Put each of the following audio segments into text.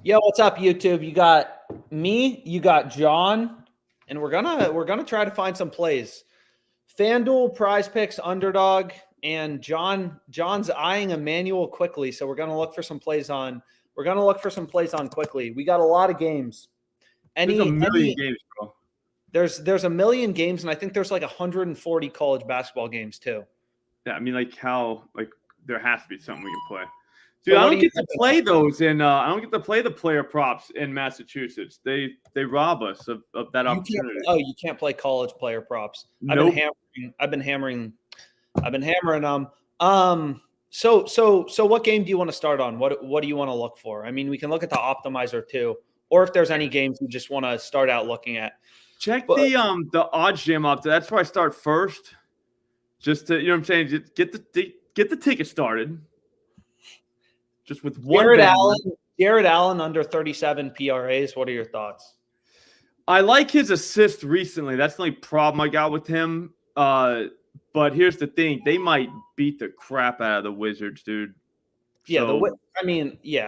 Yo, what's up, YouTube? You got me, you got John, and we're gonna try to find some plays. FanDuel, PrizePicks, Underdog, and John's eyeing Emmanuel quickly, so we're gonna look for some plays on. We're gonna look for some plays on quickly. We got a lot of games. There's a million games, bro. There's a million games, and I think there's like 140 college basketball games too. Yeah, I mean, there has to be something we can play. Dude, so I don't get to play those I don't get to play the player props in Massachusetts. They rob us of that opportunity. You can't play college player props. Nope. I've been hammering them. So what game do you want to start on? What do you want to look for? I mean, we can look at the optimizer too, or if there's any games you just want to start out looking at. Check the odds jam up. That's where I start first. Just to, you know what I'm saying, just get the ticket started. Just with one. Jared Allen under 37 PRAs. What are your thoughts? I like his assist recently. That's the only problem I got with him. But here's the thing: they might beat the crap out of the Wizards, dude. Yeah,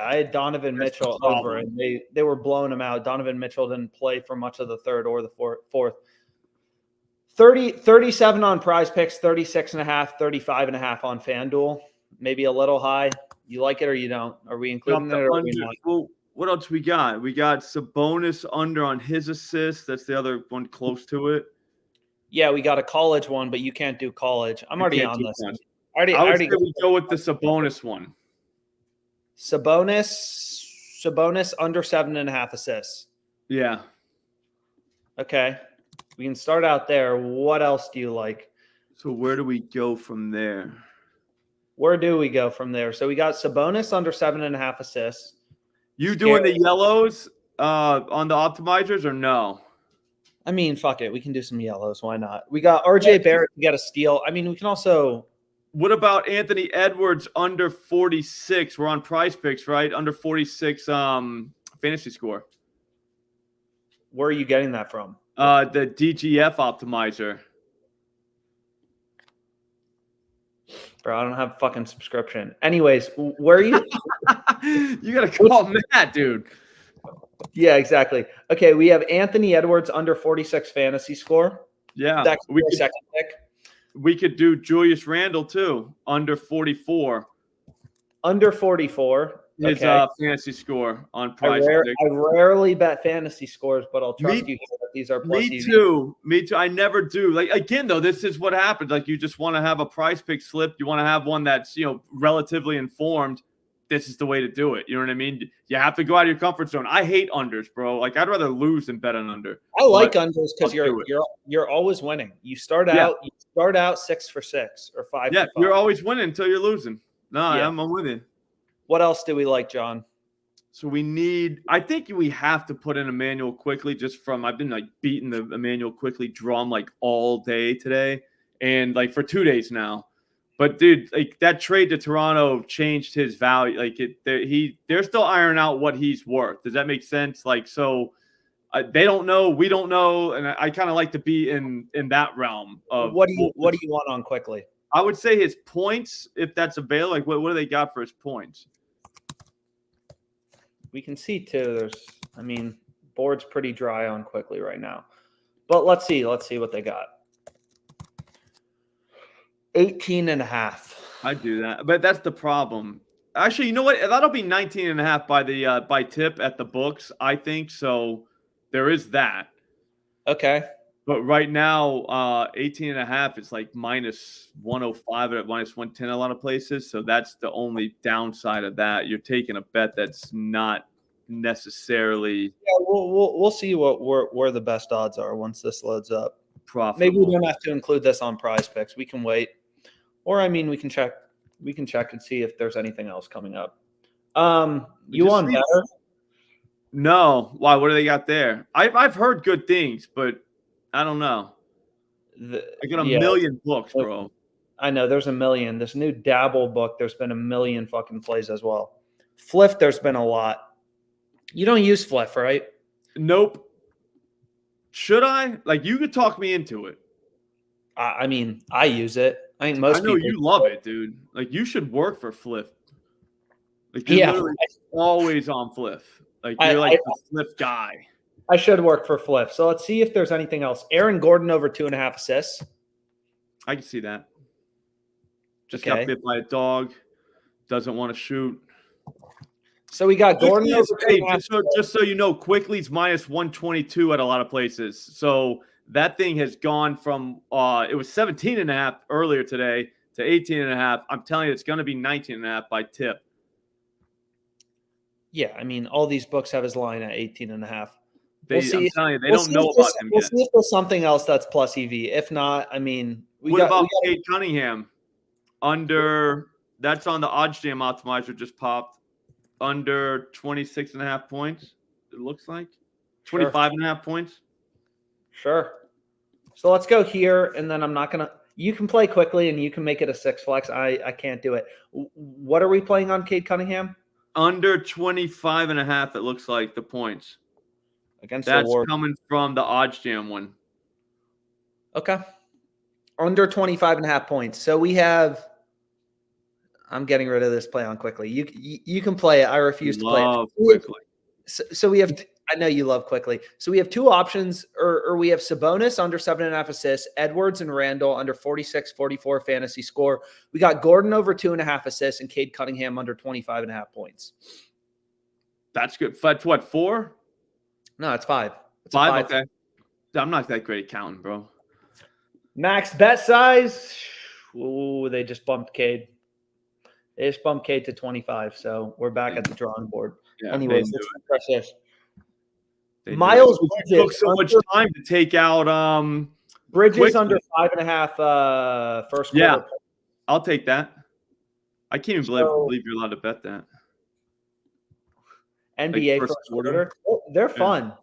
I had Donovan Mitchell over, and they were blowing him out. Donovan Mitchell didn't play for much of the third or the fourth. 37 on PrizePicks, 36.5, 35.5 on FanDuel. Maybe a little high. You like it or you don't? Are we including it or are we not? Well, what else we got? We got Sabonis under on his assist. That's the other one close to it. Yeah, we got a college one, but you can't do college. I'm already on this. I would say we go with the Sabonis one. Sabonis under 7.5 assists. Yeah. Okay. We can start out there. What else do you like? So where do we go from there? So we got Sabonis under 7.5 assists. You doing the yellows on the optimizers or no? I mean, fuck it. We can do some yellows. Why not? We got RJ Barrett to get a steal. I mean, we can also. What about Anthony Edwards under 46? We're on PrizePicks, right? Under 46 fantasy score. Where are you getting that from? The DGF optimizer. Bro, I don't have a fucking subscription. Anyways, where are you? You got to call Matt, dude. Yeah, exactly. Okay, we have Anthony Edwards under 46 fantasy score. Yeah. That could be a second pick. We could do Julius Randle, too, under 44. Under 44. His fantasy score on PrizePicks. I rarely bet fantasy scores, but I'll trust you that these are plus. Me too. I never do. Like, again, though, this is what happens. Like, you just want to have a PrizePicks slip. You want to have one that's, relatively informed. This is the way to do it. You know what I mean? You have to go out of your comfort zone. I hate unders, bro. Like, I'd rather lose than bet on under. I like unders because you're always winning. You start out 6 for 6 or 5 for 5. Yeah, you're always winning until you're losing. No, I'm with you. What else do we like, John? So I think we have to put in Emmanuel Quickly I've been like beating the Emmanuel Quickly drum like all day today and like for 2 days now. But dude, like that trade to Toronto changed his value. Like they're still ironing out what he's worth. Does that make sense? Like, so they don't know, we don't know. And I kind of like to be in that realm of what do you want on Quickly? I would say his points, if that's available. Like what do they got for his points? We can see too. Board's pretty dry on Quickly right now. But let's see what they got. 18.5. I do that, but that's the problem. Actually, you know what? That'll be 19.5 by tip at the books, I think. So there is that. Okay. But right now, 18.5 is like minus 105 at minus 110 a lot of places. So that's the only downside of that. You're taking a bet that's not necessarily. Yeah, we'll see where the best odds are once this loads up. Profitable. Maybe we don't have to include this on PrizePicks. We can wait, or we can check. We can check and see if there's anything else coming up. You on better? No. Why? What do they got there? I've heard good things, but I don't know. I got a million books, bro. I know there's a million. This new Dabble book, there's been a million fucking plays as well. Fliff, there's been a lot. You don't use Fliff, right? Nope. Should I? Like, you could talk me into it. I use it. I think most people. I know you love it, dude. Like, you should work for Fliff. Like, you're literally always on Fliff. Like you're like the flip guy. I should work for Fliff. So let's see if there's anything else. Aaron Gordon over 2.5 assists. I can see that. Just got bit by a dog. Doesn't want to shoot. So we got Gordon over 2.5. Just so you know, Quickly's minus 122 at a lot of places. So that thing has gone from it was 17.5 earlier today to 18.5. I'm telling you, it's going to be 19.5 by tip. Yeah, I mean, all these books have his line at 18.5. I'm telling you, they don't know about him yet. We'll see if there's something else that's plus EV. If not, I mean, what about Cade Cunningham? That's on the odds jam optimizer just popped. Under 26.5 points, it looks like. 25.5 points. Sure. So let's go here, and then I'm not going to – you can play quickly, and you can make it a 6 flex. I can't do it. What are we playing on Cade Cunningham? Under 25.5, it looks like, the points. That's coming from the odds jam one. Okay. Under 25.5 points. So we have – I'm getting rid of this play on quickly. You can play it. I refuse to play it. Quickly. So we have – I know you love quickly. So we have two options, or we have Sabonis under 7.5 assists, Edwards and Randall under 46, 44 fantasy score. We got Gordon over 2.5 assists and Cade Cunningham under 25.5 points. That's good. That's what, 4? No, it's 5. It's 5, okay. I'm not that great at counting, bro. Max bet size. Ooh, they just bumped Cade. They just bumped Cade to 25, so we're back at the drawing board. Yeah, anyways, let's refresh this. Miles Bridges took so much time to take out Bridges quickly. Under 5.5 first quarter. Yeah, I'll take that. I can't even believe you're allowed to bet that. NBA first quarter. They're fun.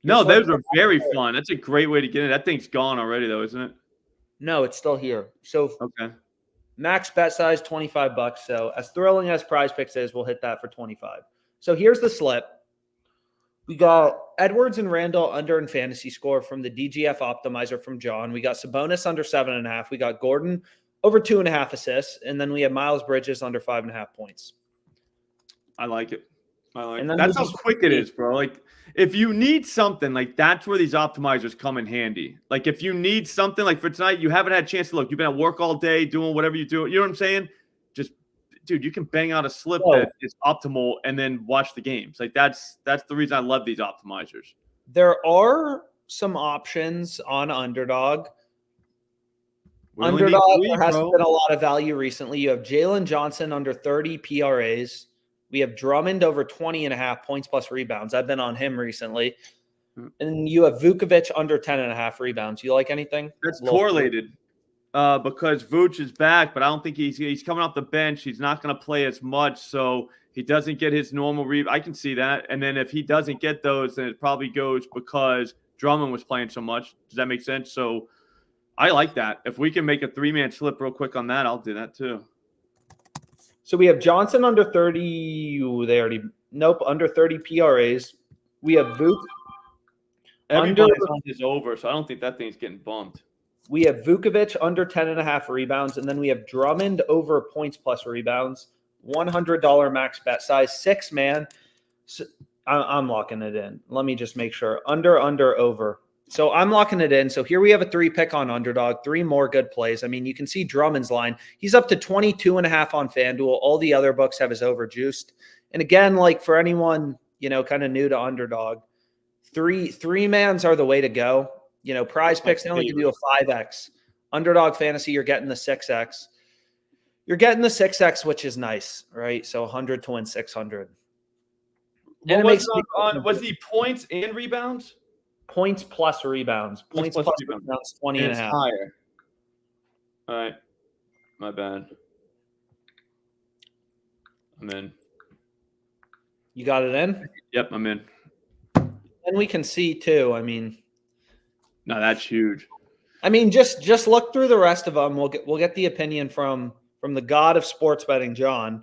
No, those are very fun. That's a great way to get in. That thing's gone already, though, isn't it? No, it's still here. So okay. Max bet size $25. So as thrilling as PrizePicks is, we'll hit that for 25. So here's the slip. We got Edwards and Randall under in fantasy score from the DGF optimizer from John. We got Sabonis under 7.5. We got Gordon over 2.5 assists. And then we have Miles Bridges under 5.5 points. I like it. That's how quick it is, bro. Like, if you need something, like, that's where these optimizers come in handy. Like, if you need something, like for tonight, you haven't had a chance to look. You've been at work all day doing whatever you do. You know what I'm saying? Just, dude, you can bang out a slip that is optimal and then watch the games. Like, that's the reason I love these optimizers. There are some options on Underdog. Underdog hasn't been a lot of value recently. You have Jalen Johnson under 30 PRAs. We have Drummond over 20.5 points plus rebounds. I've been on him recently. And you have Vukovic under 10.5 rebounds. You like anything? That's correlated because Vuce is back, but I don't think he's coming off the bench. He's not going to play as much, so he doesn't get his normal I can see that. And then if he doesn't get those, then it probably goes because Drummond was playing so much. Does that make sense? So I like that. If we can make a 3-man slip real quick on that, I'll do that too. So we have Johnson under 30. Under 30 PRAs. We have Vuk. Everybody's on his over, so I don't think that thing's getting bumped. We have Vukovic under 10.5 rebounds, and then we have Drummond over points plus rebounds. $100 max bet size, 6-man. So I'm locking it in. Let me just make sure. Under, over. So I'm locking it in. So here we have a 3-pick on Underdog, 3 more good plays. I mean, you can see Drummond's line. He's up to 22.5 on FanDuel. All the other books have his over juiced. And again, like for anyone, kind of new to Underdog, three mans are the way to go. PrizePicks, they only give you a 5X. Underdog Fantasy, you're getting the 6X. You're getting the 6X, which is nice, right? So 100 to win 600. Was he points and rebounds? Points plus rebounds. Points plus rebounds, 20.5. Higher. All right. My bad. I'm in. You got it in? Yep, I'm in. And we can see too. I mean, no, that's huge. I mean, just look through the rest of them. We'll get the opinion from the god of sports betting, John.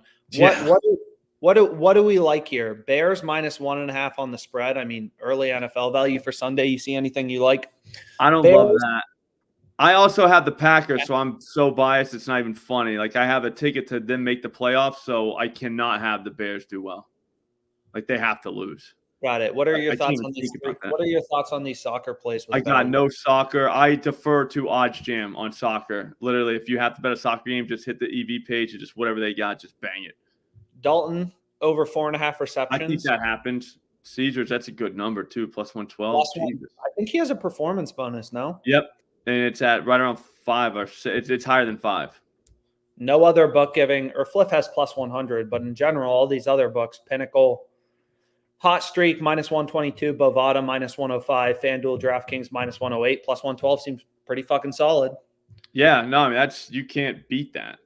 What do we like here? Bears minus 1.5 on the spread. I mean, early NFL value for Sunday. You see anything you like? I don't love that. I also have the Packers, so I'm so biased. It's not even funny. Like, I have a ticket to them make the playoffs, so I cannot have the Bears do well. Like, they have to lose. Got it. What are your I thoughts can't on even these? think about that. What are your thoughts on these soccer plays? With I got value? no soccer. I defer to Odds Jam on soccer. Literally, if you have to bet a soccer game, just hit the EV page and just whatever they got, just bang it. Dalton over 4.5 I think receptions. that happens. Caesars, that's a good number too. Plus 112. Plus one. Jesus. I think he has a performance bonus. No. Yep. And it's at right around 5 or 6. It's higher than 5. No other book giving, or Fliff has plus 100, but in general, all these other books, Pinnacle, Hot Streak, minus 122, Bovada, minus 105, FanDuel, DraftKings, minus 108, plus 112 seems pretty fucking solid. Yeah, no, I mean, you can't beat that.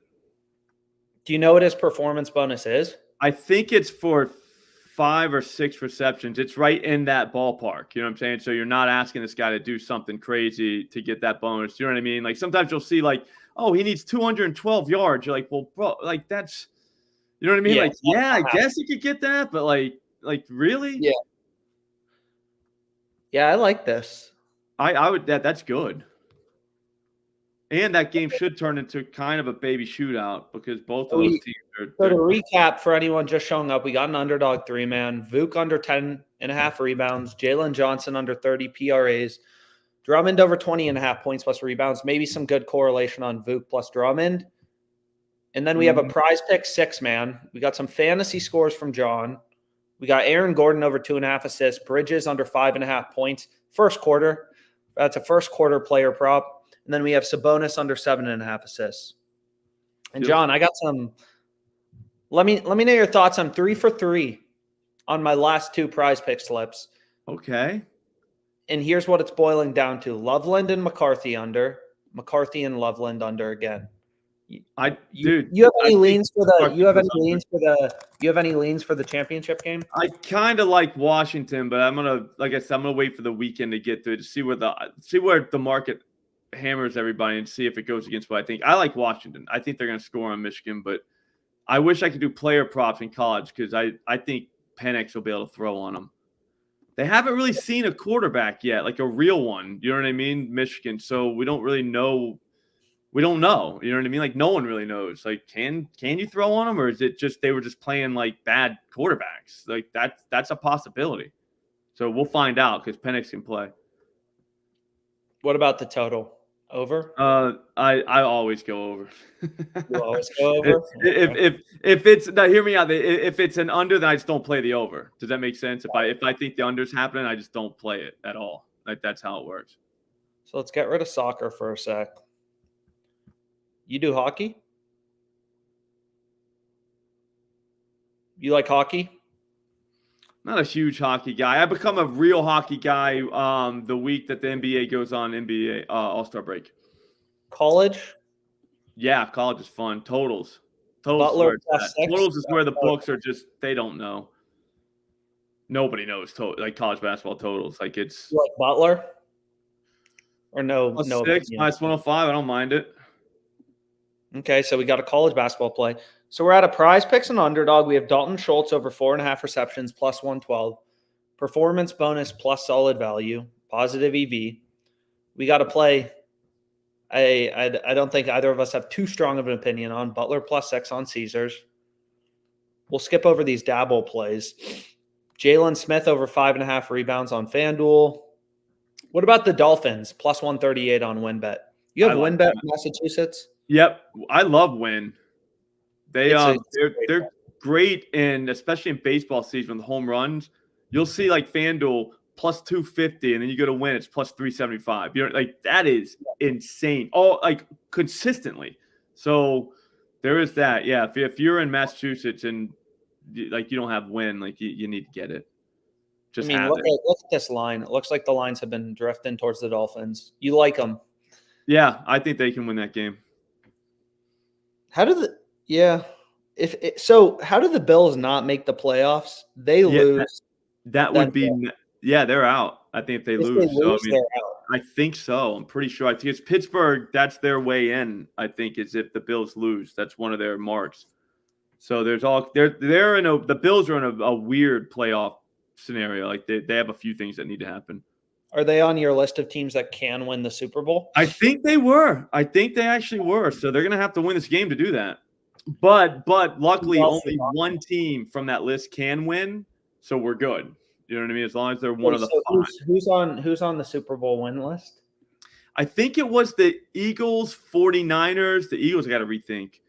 Do you know what his performance bonus is? I think it's for 5 or 6 receptions. It's right in that ballpark. You know what I'm saying? So you're not asking this guy to do something crazy to get that bonus. You know what I mean? Like sometimes you'll see like, oh, he needs 212 yards. You're like, well, bro, like that's, you know what I mean? Yeah, like, yeah, I guess he could get that, but like really? Yeah. Yeah, I like this. I would that's good. And that game should turn into kind of a baby shootout because both of those teams are. So to recap for anyone just showing up, we got an underdog 3-man, Vuk under 10.5 rebounds, Jalen Johnson under 30 PRAs, Drummond over 20.5 points plus rebounds, maybe some good correlation on Vuk plus Drummond. And then we have a PrizePicks 6-man. We got some fantasy scores from John. We got Aaron Gordon over 2.5 assists, Bridges under 5.5 points. First quarter. That's a first quarter player prop. And then we have Sabonis under 7.5 assists. And John, I got some. Let me know your thoughts. I'm 3 for 3 on my last 2 PrizePicks slips. Okay. And here's what it's boiling down to: Loveland and McCarthy under, McCarthy and Loveland under again. You have any leans for the? You have any leans for the? You have any leans for the championship game? I kind of like Washington, but I'm gonna, like I said, I'm gonna wait for the weekend to get through to see where the market hammers everybody and see if it goes against what I think. I like Washington. I think they're gonna score on Michigan, but I wish I could do player props in college because I think Penix will be able to throw on them. They haven't really seen a quarterback yet, like a real one. You know what I mean? Michigan. So we don't really know. We don't know. You know what I mean? Like no one really knows. Like can you throw on them, or is it just they were just playing like bad quarterbacks? Like that's a possibility. So we'll find out because Penix can play. What about the total? Over? I always go over. You always go over? If it's now, hear me out. If it's an under, then I just don't play the over. Does that make sense? If I think the under's happening, I just don't play it at all. Like that's how it works. So let's get rid of soccer for a sec. You do hockey? You like hockey? Not a huge hockey guy. I become a real hockey guy the week that the NBA goes on NBA All-Star break. College? Yeah, college is fun. Totals Butler is where the books are just they don't know. Nobody knows like college basketball totals. Like it's you like Butler? Or no? +6, opinion? -105. I don't mind it. Okay, so we got a college basketball play. So we're at a PrizePicks and underdog. We have Dalton Schultz over 4.5 receptions plus 112. Performance bonus plus solid value. Positive EV. We got to play. I don't think either of us have too strong of an opinion on Butler +6 on Caesars. We'll skip over these dabble plays. Jalen Smith over 5.5 rebounds on FanDuel. What about the Dolphins +138 on WinBet? You have WinBet Massachusetts? Yep, I love Win. They're great in, especially in baseball season with home runs. You'll see like FanDuel +250, and then you go to Win, it's +375. You know, like that is insane. All like consistently. So there is that. Yeah, if you're in Massachusetts and like you don't have Win, like you need to get it. Just look at this line. It looks like the lines have been drifting towards the Dolphins. You like them? Yeah, I think they can win that game. How do the how do the Bills not make the playoffs? They lose. That would be they're out. I think if they lose. They're out. I think so. I'm pretty sure. I think it's Pittsburgh. That's their way in. I think is if the Bills lose. That's one of their marks. So the Bills are in a weird playoff scenario. Like they have a few things that need to happen. Are they on your list of teams that can win the Super Bowl? I think they were. I think they actually were. So they're going to have to win this game to do that. But luckily, only one team from that list can win. So we're good. You know what I mean? As long as they're one of the So five. who's on the Super Bowl win list? I think it was the Eagles, 49ers. The Eagles, I got to rethink.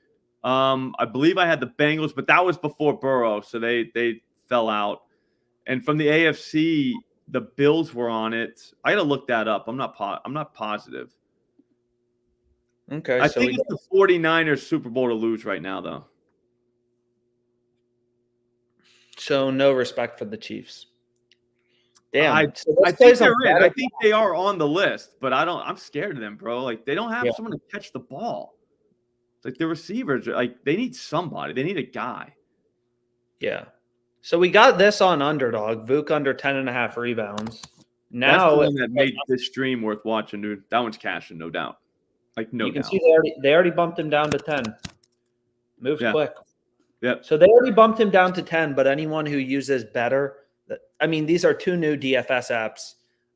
I believe I had the Bengals, but that was before Burrow, so they fell out. And from the AFC, the Bills were on it. I got to look that up. I'm not positive. Okay, I think it's the 49ers Super Bowl to lose right now, though. So no respect for the Chiefs. Damn. I think they're in. I think they are on the list, but I'm scared of them, bro. Like, they don't have someone to catch the ball. It's like the receivers, like, they need somebody. They need a guy. Yeah. So we got this on Underdog. Vuk under 10.5 rebounds. Now that's the one that made this stream worth watching, dude. That one's cashing, no doubt. Like, no doubt. You can see they already bumped him down to 10. Moves quick. Yep. So they already bumped him down to 10, but anyone who uses Better, I mean, these are two new DFS apps,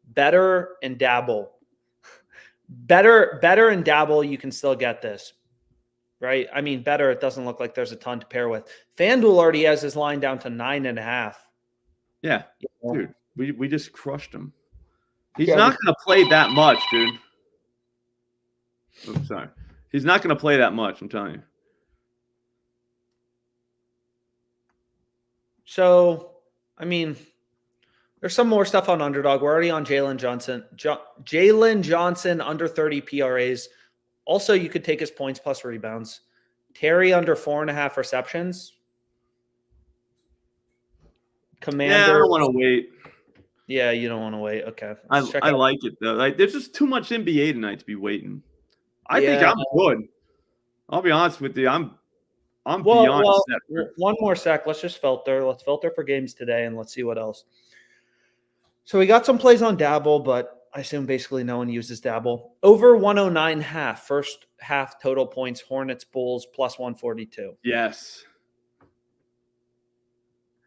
Better and Dabble. Better and Dabble, you can still get this, right? I mean, Better, it doesn't look like there's a ton to pair with. FanDuel already has his line down to 9.5. Yeah, dude, we just crushed him. He's not going to play that much, dude. Oops, sorry. He's not going to play that much, I'm telling you. So, I mean, there's some more stuff on Underdog. We're already on Jalen Johnson. Jalen Johnson under 30 PRAs. Also, you could take his points plus rebounds. Terry under 4.5 receptions. Commander. Yeah, I don't want to wait. Yeah, you don't want to wait. Okay. I like it, though. Like, there's just too much NBA tonight to be waiting. I think I'm good. I'll be honest with you. I'm beyond set. One more sec. Let's just filter. Let's filter for games today, and let's see what else. So we got some plays on Dabble, but I assume basically no one uses Dabble. Over 109.5. First half total points. Hornets, Bulls, plus 142. Yes.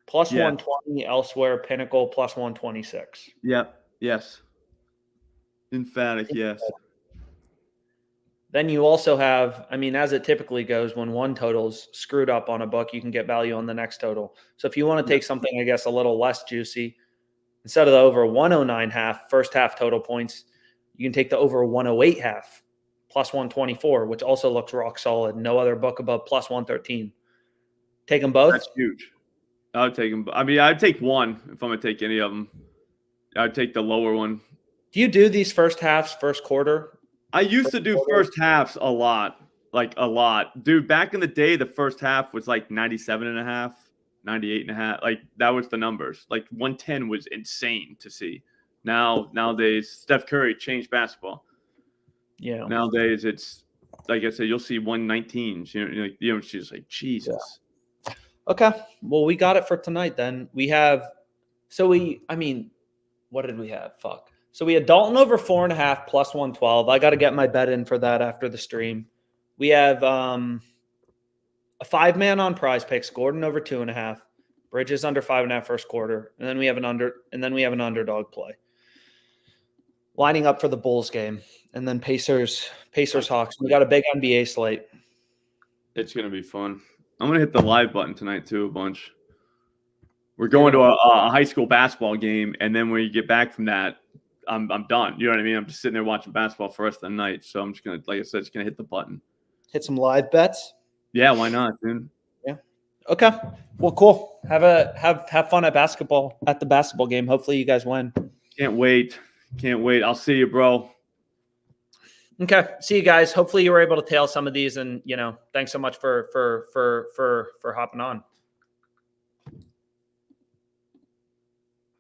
Plus 120 elsewhere. Pinnacle, plus 126. Yep. Yes. Emphatic, yes. Then you also have, I mean, as it typically goes, when one total's screwed up on a book, you can get value on the next total. So if you want to take something, I guess, a little less juicy, instead of the over 109.5 first half total points, you can take the over 108.5 plus 124, which also looks rock solid. No other book above plus 113. Take them both? That's huge. I would take them. I mean, I'd take one if I'm going to take any of them. I'd take the lower one. Do you do these first halves, first quarter? I used to do first halves a lot, like a lot. Dude, back in the day, the first half was like 97.5, 98.5. Like, that was the numbers. Like, 110 was insane to see. Nowadays, Steph Curry changed basketball. Yeah. Nowadays, it's, like I said, you'll see 119s. You know, she's like, Jesus. Yeah. Okay. Well, we got it for tonight then. We have, what did we have? Fuck. So we had Dalton over 4.5 plus 112. I got to get my bet in for that after the stream. We have a 5-man on PrizePicks, Gordon over 2.5, Bridges under 5.5 first quarter, and then we have an underdog play. Lining up for the Bulls game, and then Pacers Hawks. We got a big NBA slate. It's gonna be fun. I'm gonna hit the live button tonight too a bunch. We're going to a high school basketball game, and then when you get back from that, I'm done. You know what I mean? I'm just sitting there watching basketball for the rest of the night. So I'm just gonna, like I said, just gonna hit the button. Hit some live bets. Yeah, why not, dude? Yeah. Okay. Well, cool. Have fun at the basketball game. Hopefully you guys win. Can't wait. I'll see you, bro. Okay. See you guys. Hopefully you were able to tail some of these, and thanks so much for hopping on.